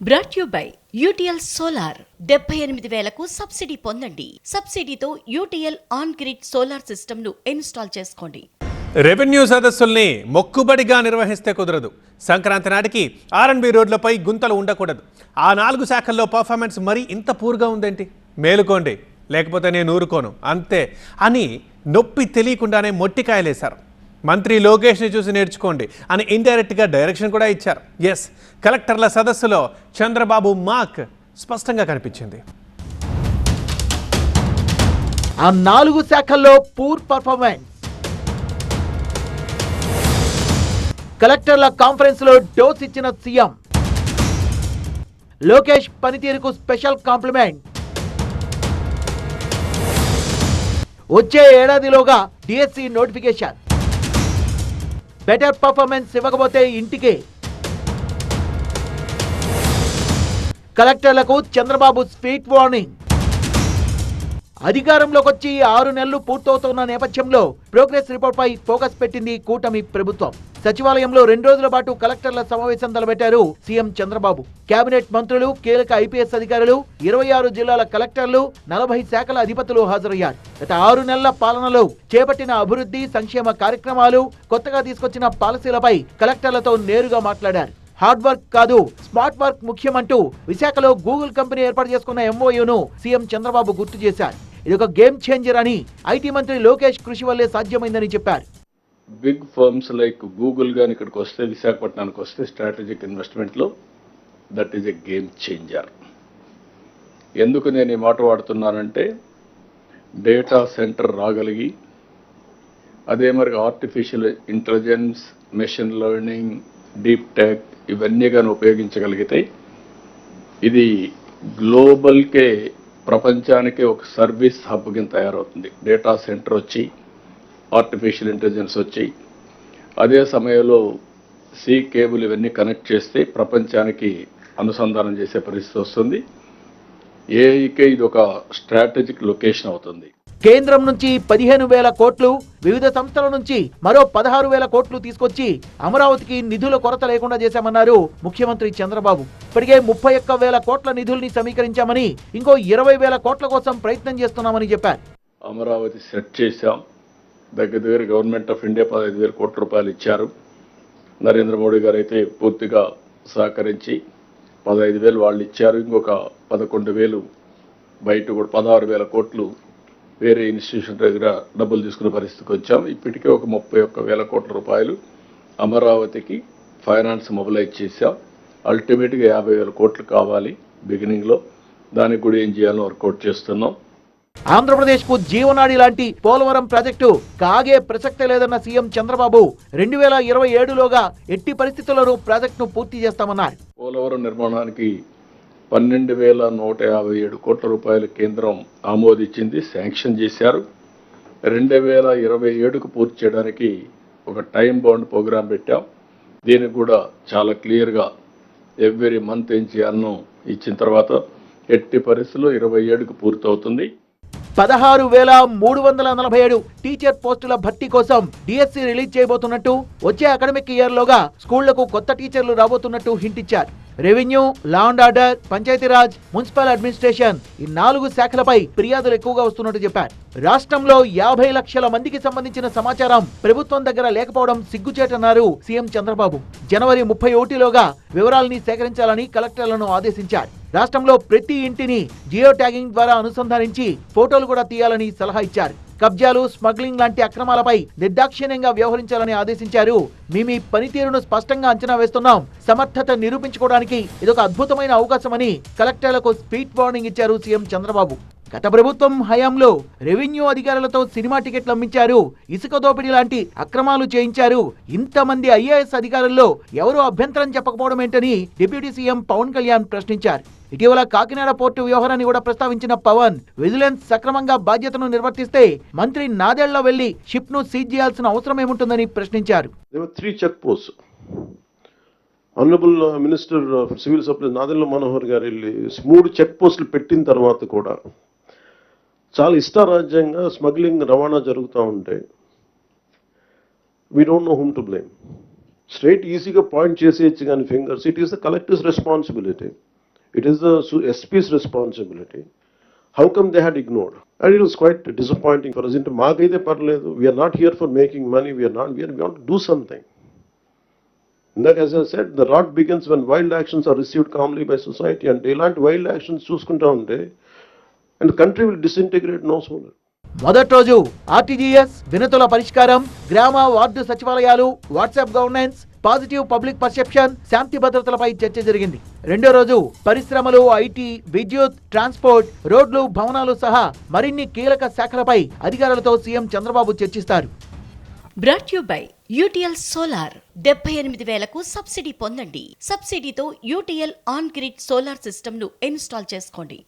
Brought you by UTL solar 78,000కు subsidy పొందండి. సబ్సిడీతో UTL on grid solar system ను ఇన్స్టాల్ చేసుకోండి. రెవెన్యూ సదస్సుల్ని మొక్కుబడిగా నిర్వహిస్తే కుదరదు. సంక్రాంతి నాటికి ఆర్ఎన్బి రోడ్లపై గుంతలు ఉండకూడదు. ఆ 4 శాఖల్లో పర్ఫార్మెన్స్ మరీ ఇంత పూర్గా ఉందేంటి? మేలుకోండి, లేకపోతే నేను ఊరుకోను అంతే అని నొప్పి తెలియకుండానే మొట్టికాయలేశారు. మంత్రి లోకేష్ని చూసి నేర్చుకోండి అని ఇండైరెక్ట్గా డైరెక్షన్ కూడా ఇచ్చారు. ఎస్, కలెక్టర్ల సదస్సులో చంద్రబాబు మార్క్ స్పష్టంగా కనిపించింది. ఆ 4 శాఖల్లో పూర్ పర్ఫార్మెన్స్. కలెక్టర్ల కాన్ఫరెన్స్ లో డోస్ ఇచ్చిన సీఎం లోకేష్ పనితీరుకు స్పెషల్ కాంప్లిమెంట్. వచ్చే ఏడాదిలోగా డిఎస్సి నోటిఫికేషన్. బెటర్ పర్ఫార్మెన్స్ ఇవ్వకపోతే ఇంటికే. కలెక్టర్లకు చంద్రబాబు స్వీట్ వార్నింగ్. అధికారంలోకి వచ్చి 6 నెలలు పూర్తవుతున్న నేపథ్యంలో ప్రోగ్రెస్ రిపోర్ట్ పై ఫోకస్ పెట్టింది కూటమి ప్రభుత్వం. సచివాలయంలో 2 రోజుల పాటు కలెక్టర్ల సమావేశం తలపెట్టారు సీఎం చంద్రబాబు. కేబినెట్ మంత్రులు, కీలక ఐపీఎస్ అధికారులు, 26 జిల్లాల కలెక్టర్లు, 40 శాఖల అధిపతులు హాజరయ్యారు. గత 6 నెలల పాలనలో చేపట్టిన అభివృద్ధి, సంక్షేమ కార్యక్రమాలు, కొత్తగా తీసుకొచ్చిన పాలసీలపై కలెక్టర్లతో నేరుగా మాట్లాడారు. హార్డ్ వర్క్ కాదు, స్మార్ట్ వర్క్ ముఖ్యమంటూ విశాఖలో గూగుల్ కంపెనీ ఏర్పాటు చేసుకున్న ఎంఓయూను సీఎం చంద్రబాబు గుర్తు చేశారు. ఇది ఒక గేమ్ చేంజర్ అని, ఐటీ మంత్రి లోకేష్ కృషి వల్లే సాధ్యమైందని చెప్పారు. బిగ్ ఫర్మ్స్ లైక్ గూగుల్ గాని ఇక్కడికి వస్తే, విశాఖపట్నానికి వస్తే స్ట్రాటజిక్ ఇన్వెస్ట్మెంట్లో that is a game changer. ఎందుకు నేను ఈ మాట వాడుతున్నానంటే, డేటా సెంటర్ రాగలిగి, అదే మరి artificial intelligence, machine learning, deep tech ఇవన్నీ కానీ ఉపయోగించగలిగితే ఇది గ్లోబల్కే, ప్రపంచానికే ఒక సర్వీస్ హబ్ కింద తయారవుతుంది. డేటా సెంటర్ వచ్చి, ఆర్టిఫిషియల్ ఇంటెలిజెన్స్ వచ్చి, అదే సమయంలో సీ కేబుల్ ఇవన్నీ కనెక్ట్ చేస్తే ప్రపంచానికి అనుసంధానం చేసే పరిస్థితి వస్తుంది. ఏఐకే ఇది ఒక స్ట్రాటజిక్ లొకేషన్ అవుతుంది. కేంద్రం నుంచి 15,000 కోట్లు, వివిధ సంస్థల నుంచి మరో 16,000 కోట్లు తీసుకొచ్చి అమరావతికి నిధుల కొరత లేకుండా చేశామన్నారు ముఖ్యమంత్రి చంద్రబాబు. ఇప్పటికే 31,000 కోట్ల నిధుల్ని సమీకరించామని, ఇంకో 20,000 కోట్ల కోసం ప్రయత్నం చేస్తున్నామని చెప్పారు. అమరావతి సెట్ చేశాం. దగ్గర గవర్నమెంట్ ఆఫ్ ఇండియా 15,000 కోట్ల రూపాయలు ఇచ్చారు. నరేంద్ర మోడీ గారు అయితే పూర్తిగా సహకరించి 15,000 వాళ్ళు ఇచ్చారు. ఇంకొక 11,000 బయట కూడా 16,000 కోట్లు వేరే ఇన్స్టిట్యూషన్ దగ్గర డబ్బులు తీసుకునే పరిస్థితికి వచ్చాం. ఇప్పటికే ఒక 31,000 కోట్ల రూపాయలు అమరావతికి ఫైనాన్స్ మొబిలైజ్ చేశాం. అల్టిమేట్గా 50,000 కోట్లు కావాలి బిగినింగ్లో. దానికి కూడా ఏం చేయాలో వర్కౌట్ చేస్తున్నాం. ఆంధ్రప్రదేశ్ కు జీవనాడి లాంటి పోలవరం ప్రాజెక్టు కాగే ప్రసక్తే లేదన్న సీఎం చంద్రబాబు 2027లోగా ఎట్టి పరిస్థితుల్లోనూ ప్రాజెక్టును పూర్తి చేస్తామన్నారు. పోలవరం నిర్మాణానికి 12,157 కోట్ల రూపాయలు కేంద్రం ఆమోదించింది, శాంక్షన్ చేశారు. 2027కు పూర్తి చేయడానికి ఒక టైం బౌండ్ ప్రోగ్రాం పెట్టాం. దీనికి కూడా చాలా క్లియర్గా ఎవ్రీ మంత్ ఏం చేయాలనో ఇచ్చిన తర్వాత ఎట్టి పరిస్థితుల్లో 27కు పూర్తవుతుంది. 16,347 టీచర్ పోస్టుల భర్తీ కోసం డిఎస్సి రిలీజ్ చేయబోతున్నట్టు, వచ్చే అకాడమిక్ ఇయర్ లోగా స్కూళ్లకు కొత్త టీచర్లు రాబోతున్నట్టు హింట్ ఇచ్చారు. Revenue, law and order, Panchayati Raj, municipal administration ఈ 4 శాఖలపై ఫిర్యాదులు ఎక్కువగా వస్తున్నట్టు చెప్పారు. రాష్ట్రంలో 50 లక్షల మందికి సంబంధించిన సమాచారం ప్రభుత్వం దగ్గర లేకపోవడం సిగ్గుచేటన్నారు సీఎం చంద్రబాబు. జనవరి 31లోగా వివరాలని సేకరించాలని కలెక్టర్లను ఆదేశించారు. రాష్ట్రంలో ప్రతి ఇంటిని జియో ట్యాగింగ్ ద్వారా అనుసంధానించి ఫోటోలు కూడా తీయాలని సలహా ఇచ్చారు. కబ్జాలు, స్మగ్లింగ్ లాంటి అక్రమాలపై నిర్దాక్షిణ్యంగా వ్యవహరించాలని ఆదేశించారు. మీ పనితీరును స్పష్టంగా అంచనా వేస్తున్నాం, సమర్థత నిరూపించుకోవడానికి ఇదొక అద్భుతమైన అవకాశమని కలెక్టర్లకు స్వీట్ వార్నింగ్ ఇచ్చారు సీఎం చంద్రబాబు. గత ప్రభుత్వం హయాంలో రెవెన్యూ అధికారులతో సినిమా టికెట్లు అమ్మించారు, ఇసుక దోపిడీ లాంటి అక్రమాలు చేయించారు. ఇంతమంది ఐఏఎస్ అధికారుల్లో ఎవరూ అభ్యంతరం చెప్పకపోవడం ఏంటని డిప్యూటీ సీఎం పవన్ కళ్యాణ్ ప్రశ్నించారు. ఇటీవల కాకినాడ పోర్టు వ్యవహారాన్ని కూడా ప్రస్తావించిన పవన్, విజిలెన్స్ సక్రమంగా బాధ్యతను నిర్వర్తిస్తే మంత్రి నాదెళ్ల వెళ్లి షిప్ ను సీజ్ చేయాల్సిన అవసరం ఏముంటుందని ప్రశ్నించారు. Honourable minister of civil supplies Nadella Manohar గారు వెళ్ళి 3 చెక్ పోస్టులు పెట్టిన తర్వాత కూడా చాలా ఇష్టారాజ్యంగా స్మగ్లింగ్ రవాణా జరుగుతూ ఉంటే we don't know whom to blame. Straight ఈజీగా పాయింట్ చేసేయచ్చు కానీ fingers, it is the collective responsibility. It is the SP's responsibility. How come they had ignored? And it was quite disappointing for us. Into maagaide parledu. We are not here for making money. We want to do something. And that, as I said, the rot begins when wild actions are received calmly by society, and ilanti wild actions చూసుకుంటా ఉంటే and the country will disintegrate no sooner. మొదటి రోజు RTGS వినతుల పరిష్కారం, గ్రామ వార్డు సచివాలయాలు, WhatsApp governance, positive public perception, శాంతి భద్రతలపై చర్చ జరిగింది. రెండో రోజు పరిశ్రమలు, ఐటీ, విద్యుత్, ట్రాన్స్పోర్ట్, రోడ్లు, భవనాలు సహా మరిన్ని కీలక శాఖలపై అధికారులతో సీఎం చంద్రబాబు చర్చిస్తారు. Brought you by UTL solar 78,000కు సబ్సిడీ పొందండి. సబ్సిడీతో UTL on grid solar system ను ఇన్స్టాల్ చేసుకోండి.